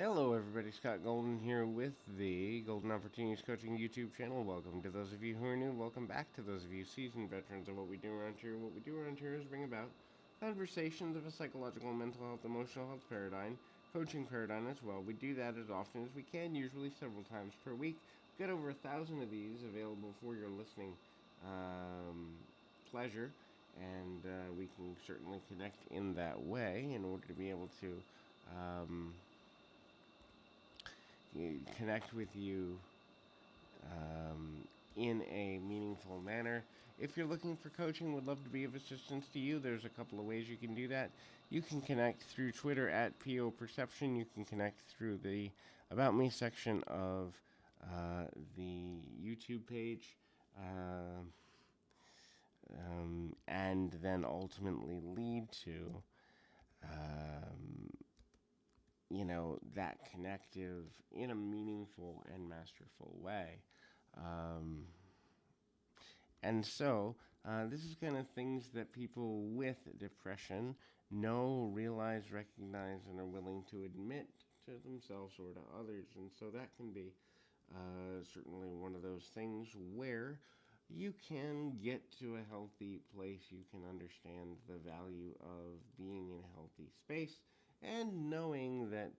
Hello, everybody. Scott Golden here with the Golden Opportunities Coaching YouTube channel. Welcome to those of you who are new. Welcome back to those of you seasoned veterans of what we do around here. What we do around here is bring about conversations of a psychological, mental health, emotional health paradigm, coaching paradigm as well. We do that as often as we can, usually several times per week. We've got over 1,000 of these available for your listening pleasure, and we can certainly connect in that way in order to be able to. Um, Connect with you in a meaningful manner. If you're looking for coaching, would love to be of assistance to you. There's a couple of ways you can do that. You can connect through Twitter at PO Perception. You can connect through the About Me section of the YouTube page. And then ultimately lead to that connective in a meaningful and masterful way. And so, this is kind of things that people with depression know, realize, recognize, and are willing to admit to themselves or to others. And so, that can be certainly one of those things where you can get to a healthy place. You can understand the value of being in a healthy space and knowing that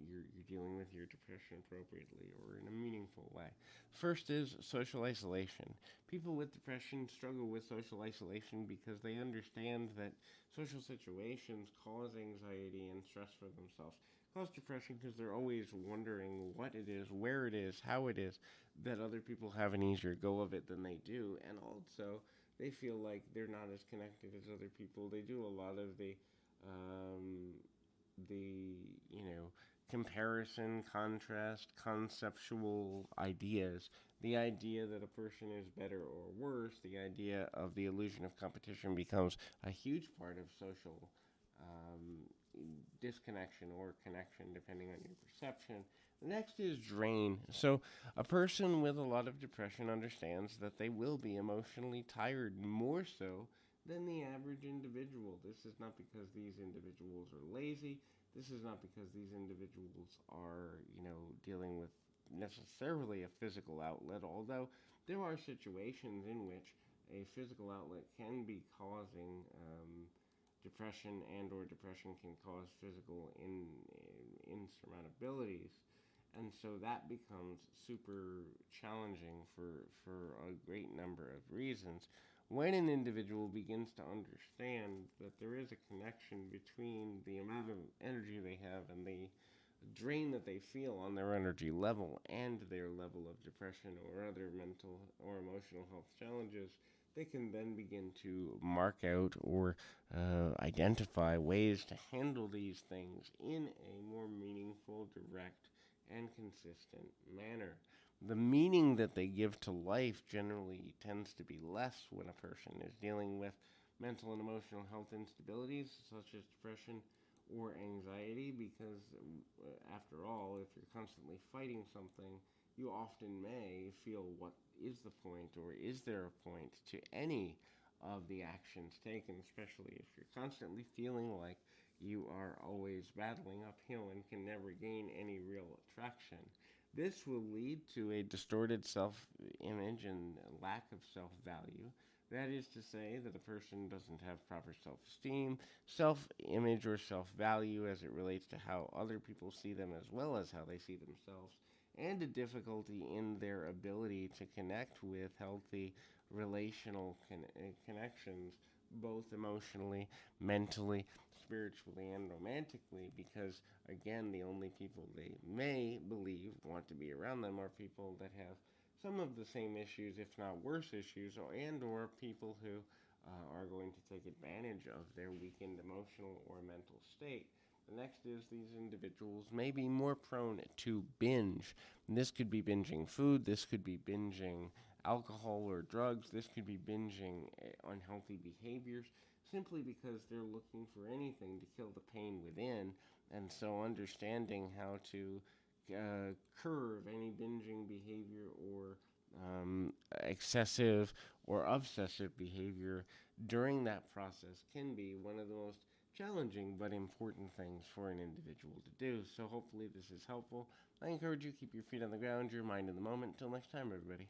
you're dealing with your depression appropriately or in a meaningful way. First is social isolation. People with depression struggle with social isolation because they understand that social situations cause anxiety and stress for themselves. Cause depression because they're always wondering what it is, where it is, how it is that other people have an easier go of it than they do, and also they feel like they're not as connected as other people. They do a lot of um, the comparison, contrast, conceptual ideas. The idea that a person is better or worse, the idea of the illusion of competition becomes a huge part of social um, disconnection or connection, depending on your perception. The next is drain. So, a person with a lot of depression understands that they will be emotionally tired more so than the average individual. This is not because these individuals are lazy. This is not because these individuals are, dealing with necessarily a physical outlet, although there are situations in which a physical outlet can be causing depression, and or depression can cause physical insurmountabilities, and so that becomes super challenging for a great number of reasons. When an individual begins to understand that there is a connection between the amount of energy they have and the drain that they feel on their energy level and their level of depression or other mental or emotional health challenges, they can then begin to mark out or identify ways to handle these things in a more meaningful, direct, and consistent manner. The meaning that they give to life generally tends to be less when a person is dealing with mental and emotional health instabilities, such as depression or anxiety, because after all, if you're constantly fighting something, you often may feel, what is the point, or is there a point to any of the actions taken, especially if you're constantly feeling like you are always battling uphill and can never gain any real traction. This will lead to a distorted self image and lack of self value. That is to say, that a person doesn't have proper self esteem, self image, or self value as it relates to how other people see them as well as how they see themselves, and a difficulty in their ability to connect with healthy relational connections, both emotionally, mentally, spiritually, and romantically, because, again, the only people they may believe want to be around them are people that have some of the same issues, if not worse issues, or people who are going to take advantage of their weakened emotional or mental state. The next is these individuals may be more prone to binge. This could be binging food, this could be binging alcohol or drugs, this could be binging unhealthy behaviors, simply because they're looking for anything to kill the pain within. And so, understanding how to curve any binging behavior or excessive or obsessive behavior during that process can be one of the most challenging but important things for an individual to do. So hopefully this is helpful. I encourage you to keep your feet on the ground, your mind in the moment. Until next time, everybody.